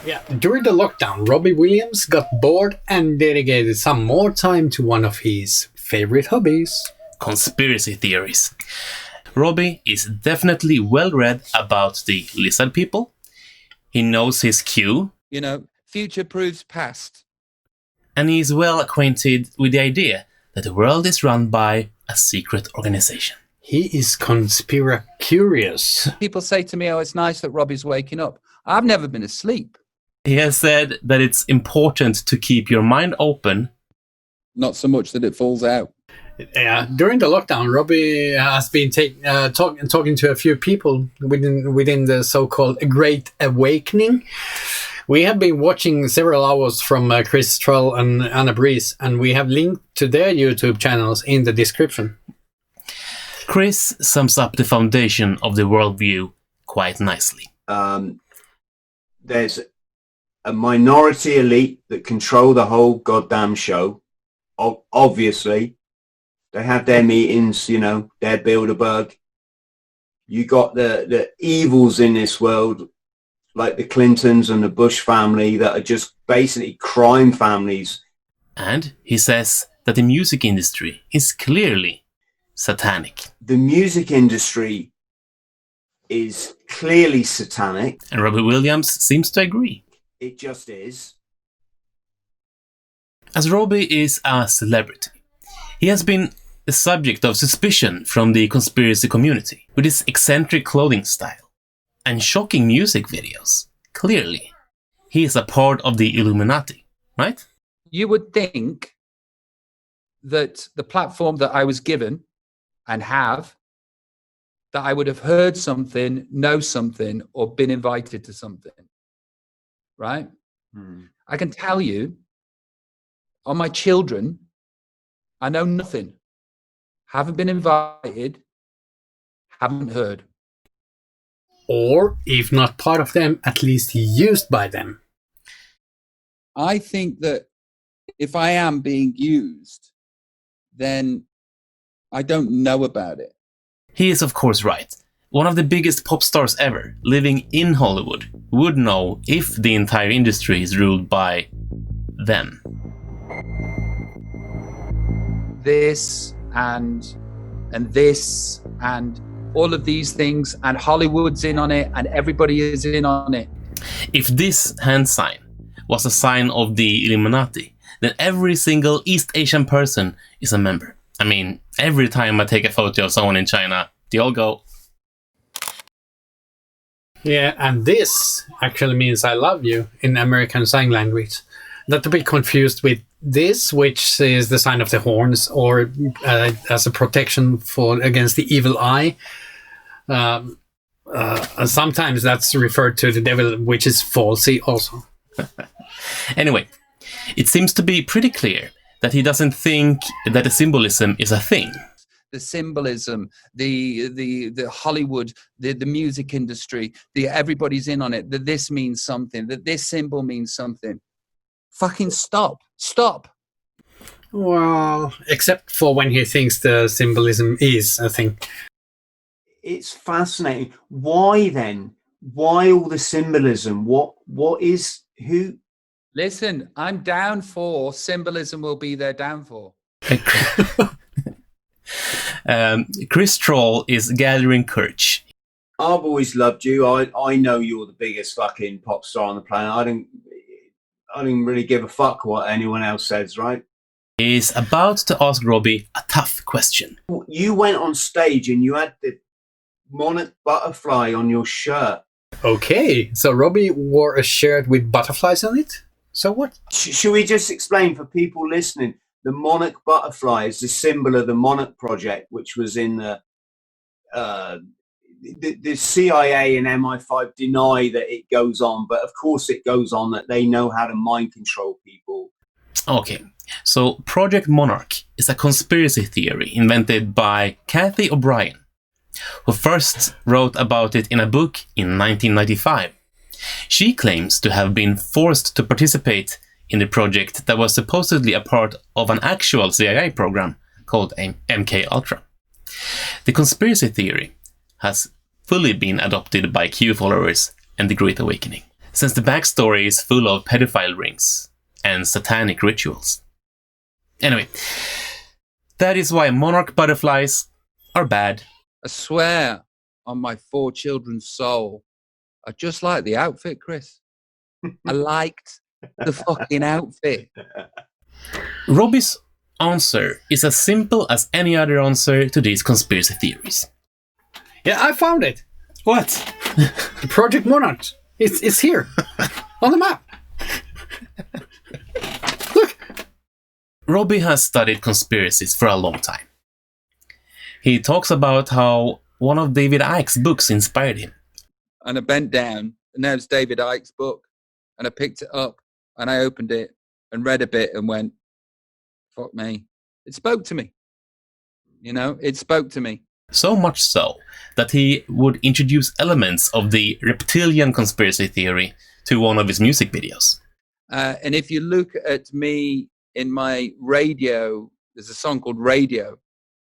Yeah, during the lockdown, Robbie Williams got bored and dedicated some more time to one of his favorite hobbies. Conspiracy theories. Robbie is definitely well read about the lizard people. He knows his cue. You know, future proves past. And he is well acquainted with the idea that the world is run by a secret organization. He is conspiracurious. People say to me, oh, it's nice that Robbie's waking up. I've never been asleep. He has said that it's important to keep your mind open. Not so much that it falls out. Yeah, during the lockdown, Robbie has been talking to a few people within the so-called Great Awakening. We have been watching several hours from Chris, Thrall and Brees, and we have linked to their YouTube channels in the description. Chris sums up the foundation of the worldview quite nicely. There's a minority elite that control the whole goddamn show. Obviously, they have their meetings, you know, their Bilderberg. You got the evils in this world, like the Clintons and the Bush family, that are just basically crime families. And he says that the music industry is clearly satanic. The music industry is clearly satanic. And Robbie Williams seems to agree. It just is. As Robbie is a celebrity, he has been the subject of suspicion from the conspiracy community with his eccentric clothing style and shocking music videos. Clearly, he is a part of the Illuminati, right? You would think that the platform that I was given and have, that I would have heard something, know something, or been invited to something. Right? I can tell you, on my children, I know nothing. Haven't been invited, haven't heard. Or, if not part of them, at least used by them. I think that if I am being used, then I don't know about it. He is, of course, right. One of the biggest pop stars ever, living in Hollywood, would know if the entire industry is ruled by them. This and this and all of these things, and Hollywood's in on it, and everybody is in on it. If this hand sign was a sign of the Illuminati, then every single East Asian person is a member. I mean, every time I take a photo of someone in China, they all go. Yeah, and this actually means I love you in American Sign Language. Not to be confused with this, which is the sign of the horns, or as a protection against the evil eye. Sometimes that's referred to the devil, which is falsy also. Anyway, it seems to be pretty clear that he doesn't think that the symbolism is a thing. The symbolism, the Hollywood, the music industry, everybody's in on it, that this means something, that this symbol means something. Fucking stop. Well, except for when he thinks the symbolism is a thing. It's fascinating. Why then? Why all the symbolism? What is who? Listen, I'm down for symbolism will be their downfall. Chris Thrall is gathering courage. I've always loved you. I know you're the biggest fucking pop star on the planet. I didn't really give a fuck what anyone else says, right? He is about to ask Robbie a tough question. You went on stage and you had the monarch butterfly on your shirt. Okay, so Robbie wore a shirt with butterflies on it? So what? Should we just explain for people listening? The monarch butterfly is the symbol of the Monarch Project, which was in the CIA and MI5 deny that it goes on, but of course it goes on, that they know how to mind control people. Okay, so Project Monarch is a conspiracy theory invented by Kathy O'Brien, who first wrote about it in a book in 1995. She claims to have been forced to participate in the project that was supposedly a part of an actual CIA program called MK Ultra. The conspiracy theory has fully been adopted by Q followers and the Great Awakening. since the backstory is full of pedophile rings and satanic rituals. Anyway, that is why monarch butterflies are bad. I swear on my 4 children's soul, I just like the outfit, Chris. I liked the fucking outfit. Robbie's answer is as simple as any other answer to these conspiracy theories. Yeah, I found it. What? The Project Monarch. It's here on the map. Look. Robbie has studied conspiracies for a long time. He talks about how one of David Icke's books inspired him. And I bent down, and there was David Icke's book, and I picked it up, and I opened it, and read a bit, and went, fuck me. It spoke to me. You know, it spoke to me. So much so that he would introduce elements of the reptilian conspiracy theory to one of his music videos. And if you look at me in my radio, there's a song called Radio,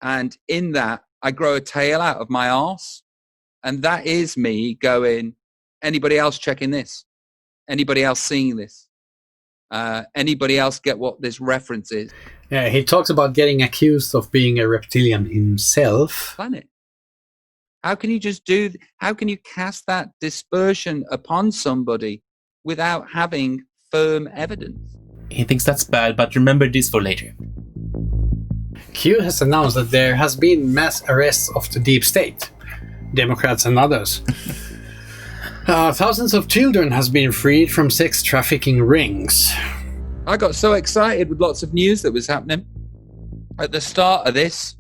and in that, I grow a tail out of my arse. And that is me going, anybody else checking this? Anybody else seeing this? Anybody else get what this reference is? Yeah, he talks about getting accused of being a reptilian himself. Planet. How can you how can you cast that dispersion upon somebody without having firm evidence? He thinks that's bad, but remember this for later. Q has announced that there has been mass arrests of the deep state, Democrats and others. Thousands of children has been freed from sex trafficking rings. I got so excited with lots of news that was happening at the start of this.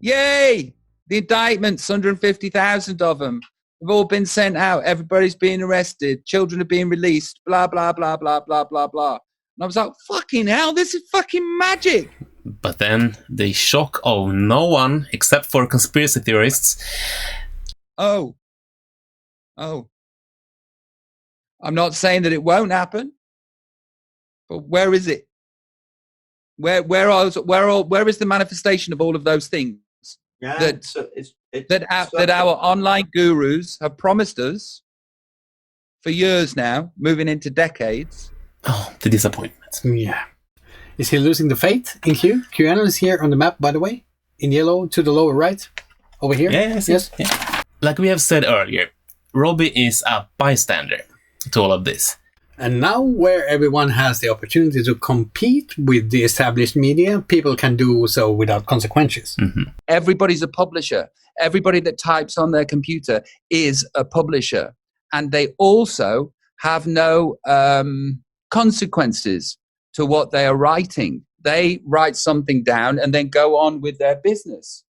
Yay! The indictments, 150,000 of them, have all been sent out. Everybody's being arrested. Children are being released. Blah, blah, blah, blah, blah, blah, blah. And I was like, fucking hell, this is fucking magic. But then the shock of no one except for conspiracy theorists. Oh. I'm not saying that it won't happen. But where is it? Where is the manifestation of all of those things that our online gurus have promised us for years now, moving into decades? Oh, the disappointment. Yeah. Is he losing the faith in Q? QAnon is here on the map, by the way, in yellow to the lower right, over here. Yes. Yeah. Like we have said earlier, Robbie is a bystander to all of this. And now where everyone has the opportunity to compete with the established media, people can do so without consequences. Mm-hmm. Everybody's a publisher. Everybody that types on their computer is a publisher. And they also have no consequences to what they are writing. They write something down and then go on with their business.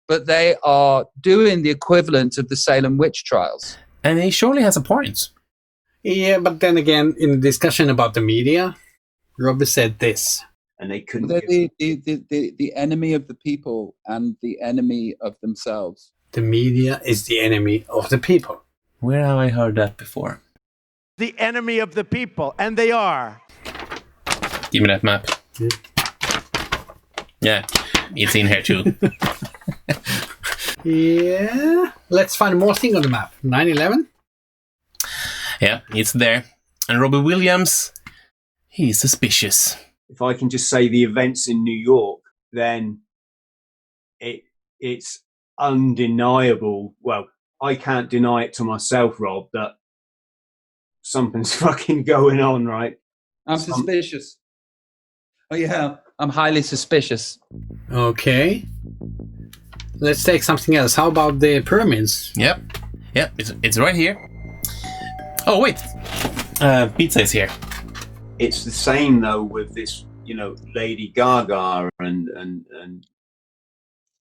But they are doing the equivalent of the Salem witch trials. And he surely has a point. Yeah, but then again, in the discussion about the media, Robbie said this. And they couldn't. They're the enemy of the people and the enemy of themselves. The media is the enemy of the people. Where have I heard that before? The enemy of the people, and they are. Give me that map. Yeah, it's in here too. Yeah, let's find more thing on the map. 9/11. Yeah, it's there. And Robbie Williams, he's suspicious. If I can just say the events in New York, then it's undeniable. Well, I can't deny it to myself, Rob, that something's fucking going on, right? I'm suspicious. Oh, yeah, I'm highly suspicious. Okay. Let's take something else. How about the pyramids? Yep, it's right here. Oh, wait. Pizza is here. It's the same, though, with this, Lady Gaga and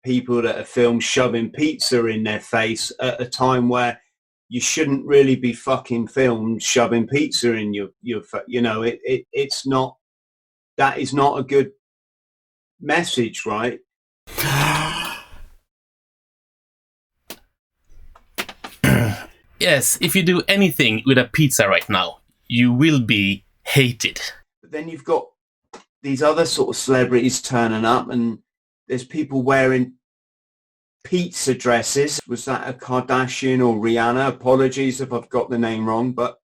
people that are filmed shoving pizza in their face at a time where you shouldn't really be fucking filmed shoving pizza in your it's not, that is not a good message, right? Yes, if you do anything with a pizza right now, you will be hated. But then you've got these other sort of celebrities turning up, and there's people wearing pizza dresses. Was that a Kardashian or Rihanna? Apologies if I've got the name wrong, but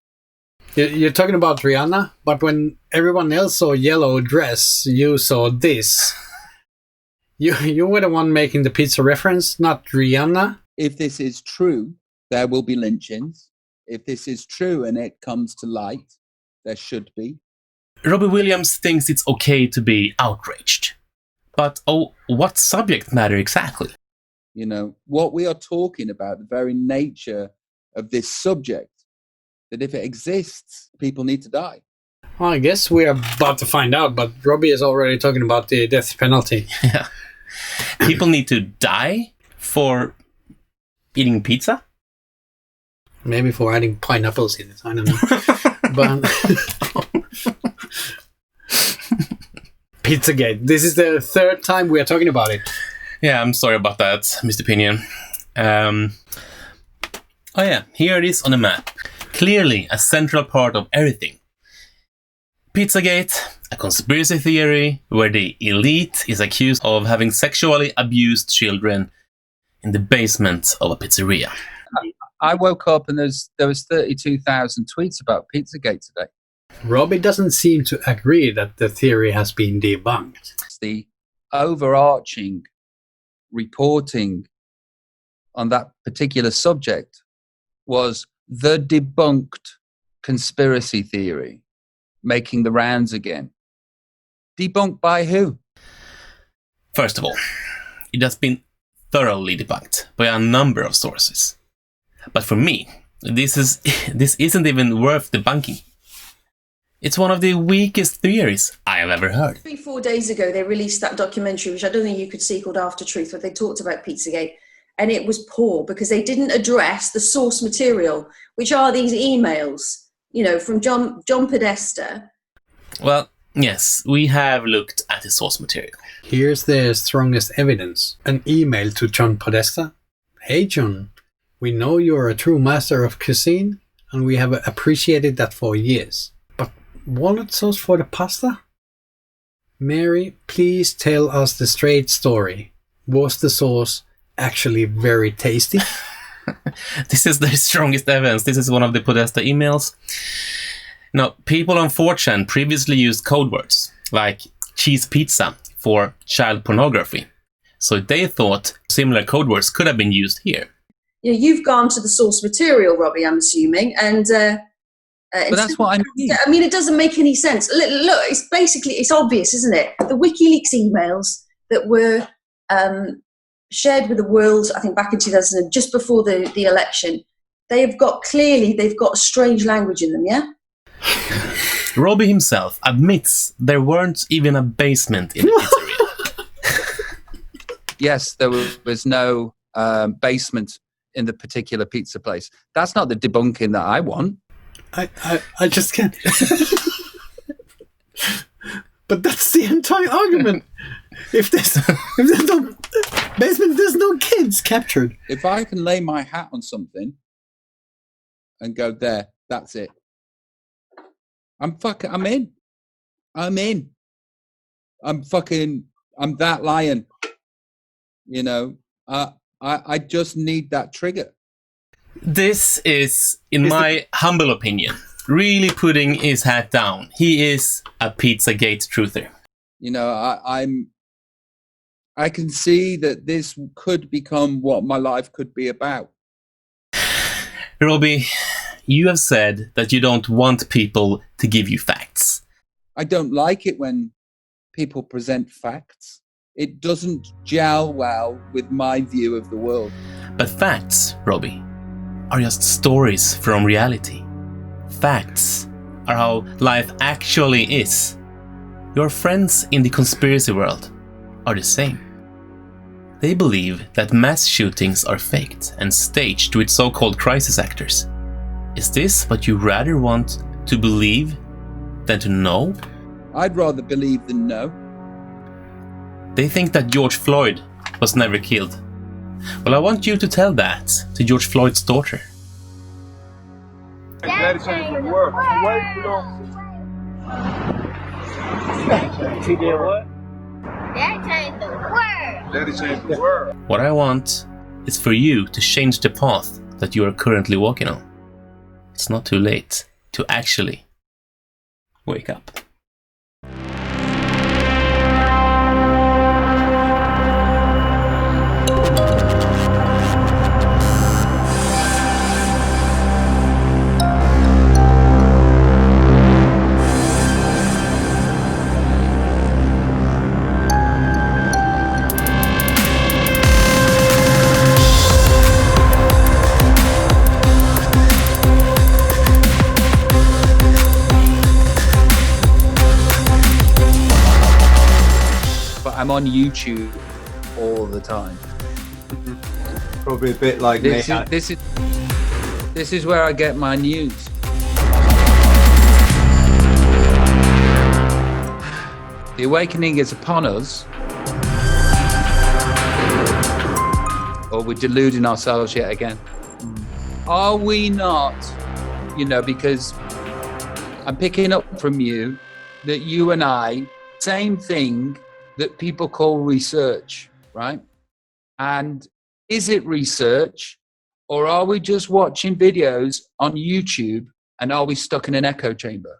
You're talking about Rihanna, but when everyone else saw yellow dress, you saw this. You were the one making the pizza reference, not Rihanna. If this is true, there will be lynchings. If this is true and it comes to light, there should be. Robbie Williams thinks it's okay to be outraged. But, what subject matter exactly? You know, what we are talking about, the very nature of this subject, that if it exists, people need to die. Well, I guess we are about to find out, but Robbie is already talking about the death penalty. Yeah. People need to die for eating pizza? Maybe for adding pineapples in it, I don't know. But Pizzagate. This is the third time we are talking about it. Yeah, I'm sorry about that, Mr. Pinion. Here it is on a map. Clearly a central part of everything. Pizzagate, a conspiracy theory where the elite is accused of having sexually abused children in the basement of a pizzeria. I woke up and there was 32,000 tweets about Pizzagate today. Robbie doesn't seem to agree that the theory has been debunked. It's the overarching reporting on that particular subject was the debunked conspiracy theory making the rounds again. Debunked by who? First of all, it has been thoroughly debunked by a number of sources. But for me, this isn't even worth debunking. It's one of the weakest theories I have ever heard. 3-4 days ago, they released that documentary, which I don't think you could see, called After Truth, where they talked about Pizzagate. And it was poor because they didn't address the source material, which are these emails, from John Podesta. Well, yes, we have looked at the source material. Here's the strongest evidence. An email to John Podesta. Hey, John. We know you're a true master of cuisine, and we have appreciated that for years. But walnut sauce for the pasta? Mary, please tell us the straight story. Was the sauce actually very tasty? This is the strongest evidence. This is one of the Podesta emails. Now, people on 4chan previously used code words like cheese pizza for child pornography. So they thought similar code words could have been used here. You've gone to the source material, Robbie, I'm assuming, and but that's what I mean. I mean, it doesn't make any sense. Look, it's obvious, isn't it? The WikiLeaks emails that were shared with the world, I think back in 2000, just before the election, they've got strange language in them, yeah? Robbie himself admits there weren't even a basement in the pizzeria. Yes, there was no basement in the particular pizza place. That's not the debunking that I want. I just can't. But that's the entire argument. If there's no basement, there's no kids captured. If I can lay my hat on something and go there, that's it. I'm in. I'm that lion. I just need that trigger. This is, in my humble opinion, really putting his hat down. He is a Pizzagate truther. I can see that this could become what my life could be about. Robbie, you have said that you don't want people to give you facts. I don't like it when people present facts. It doesn't gel well with my view of the world. But facts, Robbie, are just stories from reality. Facts are how life actually is. Your friends in the conspiracy world are the same. They believe that mass shootings are faked and staged with so-called crisis actors. Is this what you rather want to believe than to know? I'd rather believe than know. They think that George Floyd was never killed. Well, I want you to tell that to George Floyd's daughter. That changed the world. He did what? That changed the world. That changed the world. What I want is for you to change the path that you are currently walking on. It's not too late to actually wake up. I'm on YouTube all the time. Probably a bit like This me. this is where I get my news. The awakening is upon us, or we're deluding ourselves yet again. Are we not? You know, because I'm picking up from you that you and I, same thing that people call research, right? And is it research, or are we just watching videos on YouTube and are we stuck in an echo chamber?